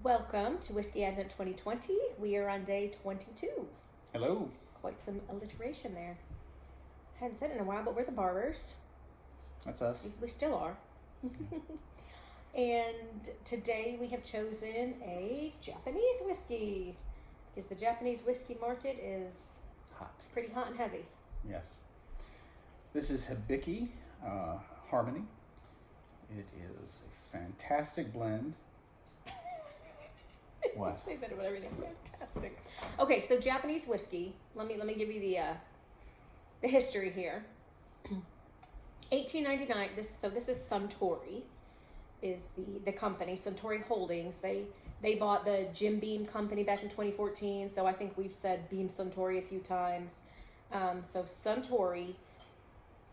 Welcome to Whiskey Advent 2020. We are on day 22. Hello. Quite some alliteration there. Hadn't said it in a while, but we're the barbers. That's us. We still are. And today we have chosen a Japanese whiskey because the Japanese whiskey market is pretty hot and heavy. Yes. This is Hibiki Harmony. It is a fantastic blend. What? I say that about everything. Fantastic. Okay, so Japanese whiskey. Let me give you the history here. 1899. This is Suntory, is the company. Suntory Holdings. They bought the Jim Beam company back in 2014. So I think we've said Beam Suntory a few times. So Suntory,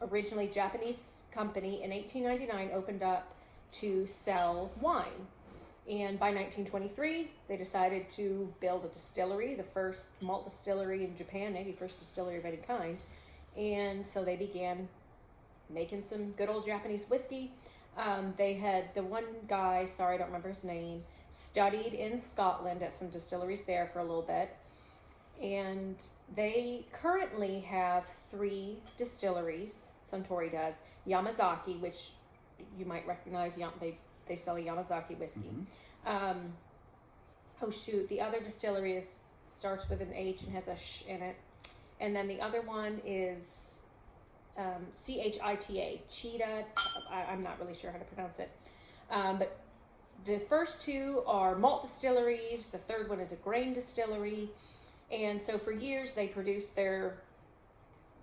originally Japanese company, in 1899 opened up to sell wine. And by 1923, they decided to build a distillery, the first malt distillery in Japan, maybe first distillery of any kind. And so they began making some good old Japanese whiskey. They had the one guy, sorry, I don't remember his name, studied in Scotland at some distilleries there for a little bit. And they currently have 3 distilleries, Suntory does. Yamazaki, which you might recognize, they sell a Yamazaki whiskey. Mm-hmm. The other distillery starts with an H and has a sh in it. And then the other one is Chita, Cheetah. I'm not really sure how to pronounce it. But the first 2 are malt distilleries. The third one is a grain distillery. And so for years they produced their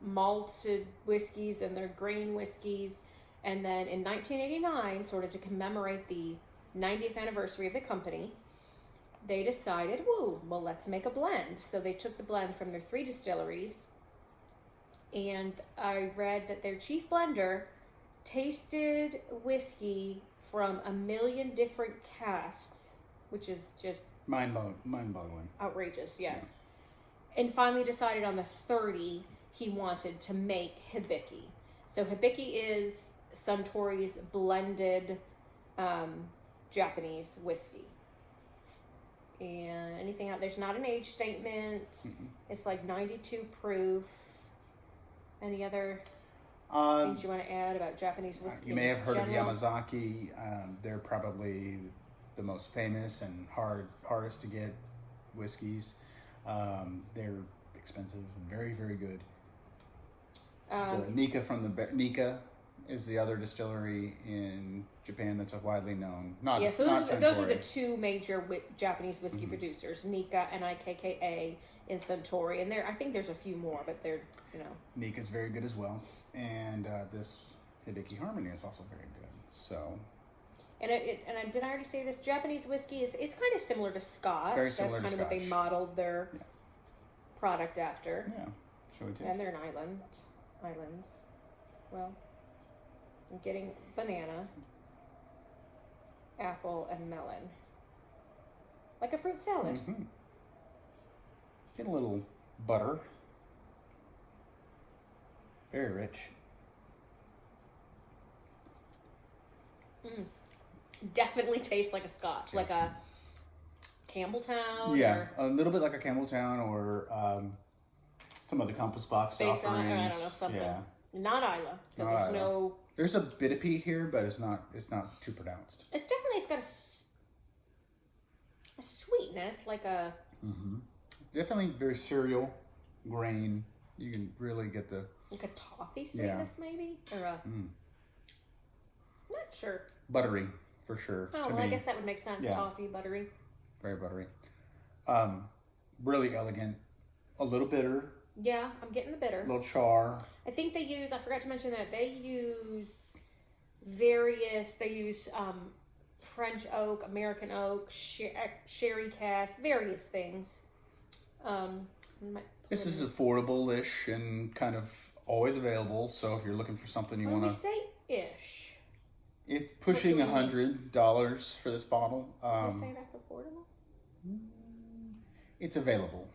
malted whiskeys and their grain whiskeys. And then in 1989, sort of to commemorate the 90th anniversary of the company, they decided, well, let's make a blend. So they took the blend from their 3 distilleries, and I read that their chief blender tasted whiskey from 1 million different casks, which is just mind-boggling. Outrageous, yes. Yeah. And finally decided on the 30 he wanted to make Hibiki. So Hibiki is Suntory's blended Japanese whiskey. And anything out there's not an age statement. Mm-mm. It's like 92 proof. Any other things you want to add about Japanese whiskey? You may have heard of Yamazaki. They're probably the most famous and hardest to get whiskeys. They're expensive and very, very good. The Nika is the other distillery in Japan that's widely known. Those are the 2 major Japanese whiskey producers: Nika, Nikka, and Suntory. And I think there's a few more, but they're Nika's very good as well, and this Hibiki Harmony is also very good. So. And did I already say this? Japanese whiskey is kind of similar to Scotch. Very similar to That's kind of what they modeled their product after. Yeah, shall we taste? And they're an islands. Well, I'm getting banana, apple, and melon. Like a fruit salad. Mm-hmm. Get a little butter. Very rich. Definitely tastes like a Scotch, like a Campbelltown. Yeah, a little bit like a Campbelltown or some other Compass Box Space offerings. I don't know, something. Yeah. Not Isla, because there's a bit of peat here, but it's not too pronounced. It's got a sweetness, like a. Mm-hmm. Definitely very cereal, grain. You can really get the. Like a toffee sweetness, maybe, or a. Not sure. Buttery, for sure. Oh, well, I guess that would make sense. Yeah. Toffee, buttery. Very buttery. Really elegant. A little bitter. Yeah, I'm getting the bitter. A little char. I think I forgot to mention that they use French oak, American oak, sherry cask, various things. This is affordable-ish and kind of always available, so if you're looking for something you want to... When we say ish... It's pushing $100 for this bottle. You say that's affordable? It's available.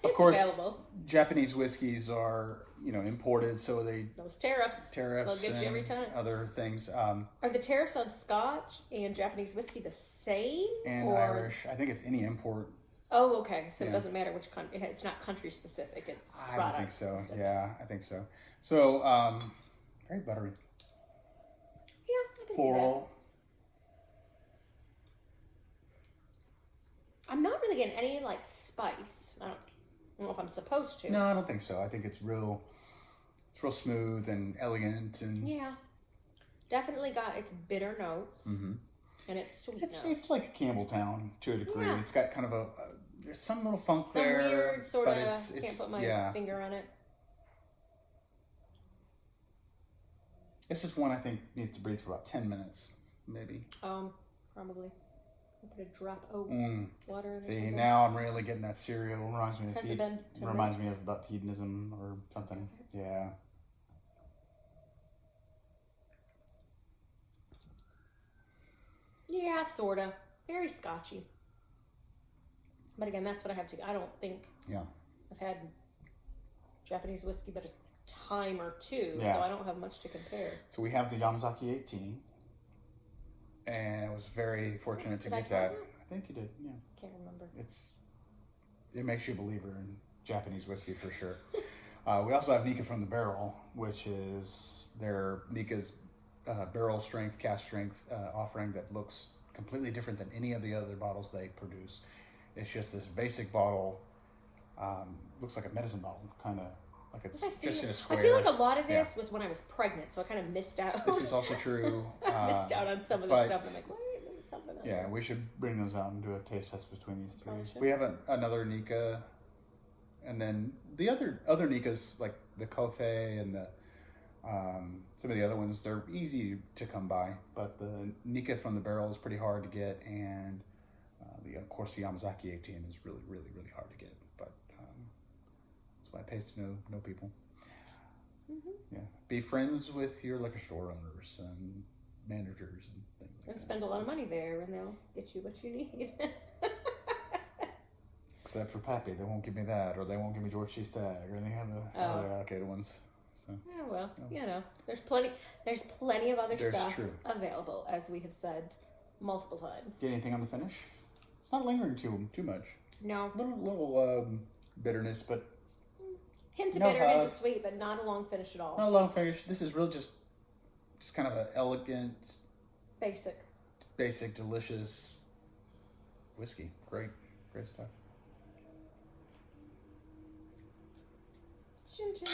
Of It's course, available. Japanese whiskeys are, imported, so Those tariffs. tariffs They'll get you every and time. other things, Are the tariffs on Scotch and Japanese whiskey the same? and or... Irish. I think it's any import. Oh, okay. So Yeah. it doesn't matter which country. It's not country specific. It's I don't think product so. specific. Yeah, I think so. So, very buttery. Yeah, I can see that. Floral. I'm not really getting any like spice. I don't know if I'm supposed to. No, I don't think so. I think it's real smooth and elegant, and Yeah, definitely got its bitter notes Mhm. and its sweet it's notes. like a Campbelltown to a degree. Yeah. It's got kind of there's some little funk Some there, weird sort but of. it's Can't put my finger on it. This is one I think needs to breathe for about 10 minutes, maybe. Probably. I'll put a drop of water in there. See, now I'm really getting that cereal. Reminds me of Has it been 10 reminds me minutes? of about hedonism or something. Has it? Yeah. Yeah, sorta. Very scotchy. But again, that's what I have to. I don't think Yeah. I've had Japanese whiskey but a time or two, Yeah. so I don't have much to compare. So we have the Yamazaki 18, and I was very fortunate to Did I get try that. that? I think you did. Yeah. Can't remember. It makes you a believer in Japanese whiskey for sure. We also have Nika from the Barrel, which is their Nika's barrel strength, cask strength offering that looks completely different than any of the other bottles they produce. It's just this basic bottle, looks like a medicine bottle, kind of like it's just in a square. I feel like a lot of this was when I was pregnant, so I kind of missed out. This is also true. I missed out on some of the stuff. I'm like, wait, there's something else. Yeah, we should bring those out and do a taste test between these three. Probably should. We have another Nika, and then the other Nikas like the Kofe and the some of the other ones. They're easy to come by, but the Nika from the Barrel is pretty hard to get, and of course the Yamazaki 18 is really, really, really hard to get. But that's why it pays to know people. Mm-hmm. Yeah, be friends with your liquor store owners and managers and things like that. And spend a lot of money there, and they'll get you what you need. Except for Pappy, they won't give me that, or they won't give me George C. Stagg, or any other allocated ones. So Yeah, well, there's plenty of other There's stuff true. available, as we have said multiple times. Get anything on the finish? It's not lingering too much. No. Little bitterness, but Hint of No bitter, hint hug. of sweet, but not a long finish at all. not a long finish. This is really just kind of an elegant, Basic. delicious whiskey. Great stuff. Chin chin.